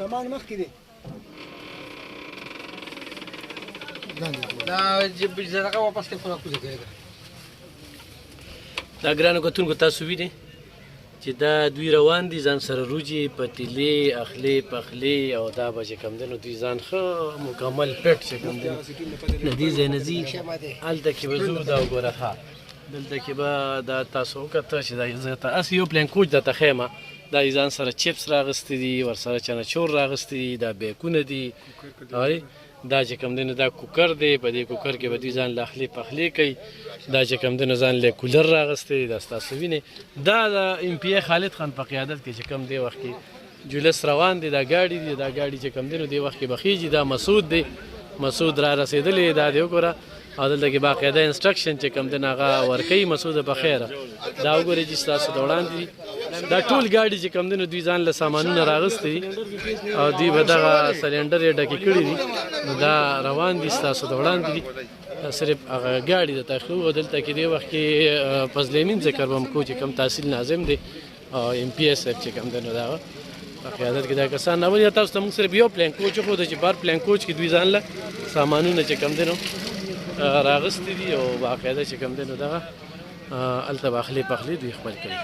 زمان مخکې دی دا واپس کړ خو راکوزه کړی دا ګرانو کتونکو تاسو وینئ چې دا دوی روان دي ځان سره روجي پتیلې اخلي پخلي او دا به چې کوم دی نو دوی ځان ښه مکمل پټ چې کوم دی د دې ځای نه ځي هلته کې به ځو دا وګوره ښه دلته کې به دا تاسو وکته چې دا زه هسې یو پلین کوچ درته ښیم دا یې ځان سره چپس راغستې دي ورسره چنچور راغستې دي دا بیکونه دي دا چې کوم دی نو دا کوکر دی په دې کوکر کې به دوی ځان له اخلي پخلي کوي دا چې کوم دی نو ځان له کولر راغستی دی دا ستاسو وینئ دا د ایم پی ای خالد خان په قیادت کې چې کوم دی وخت کې جولس روان دی دا ګاډي دی دا ګاډي چې کوم دی نو دې وخت کې به خیږي دا مسعود دی مسعود را رسېدلی دا دی وګوره او دلته کې باقاعده انسټرکشن چې کوم دی نو هغه ورکوي مسعود په خیره دا وګورئ چې ستاسو د وړاندې دي دا ټول ګاډي چې کوم دی نو دوی ځان له سامانونه راغستې دي او دوی به دغه سلنډر یې ډکې کړي دي نو دا روان دي ستاسو د وړاندې دي صرف هغه ګاډي د تخلو او دلته کې دې وخت کې فضلامین ذکر به هم کوو چې کوم تحصیل ناظم دی او ایم پی ایس صاحب چې کوم دی نو د هغه په قیادت کې دا کسان راولي تاسو ته موږ صرف یو پلین کوچ وښوده چې بار پلین کوچ کې دوی ځان له سامانونه چې کوم دی نو راغستې دي او باقاعده چې کوم دی نو دغه هلته به اخلي پخلي دوی خپل کوي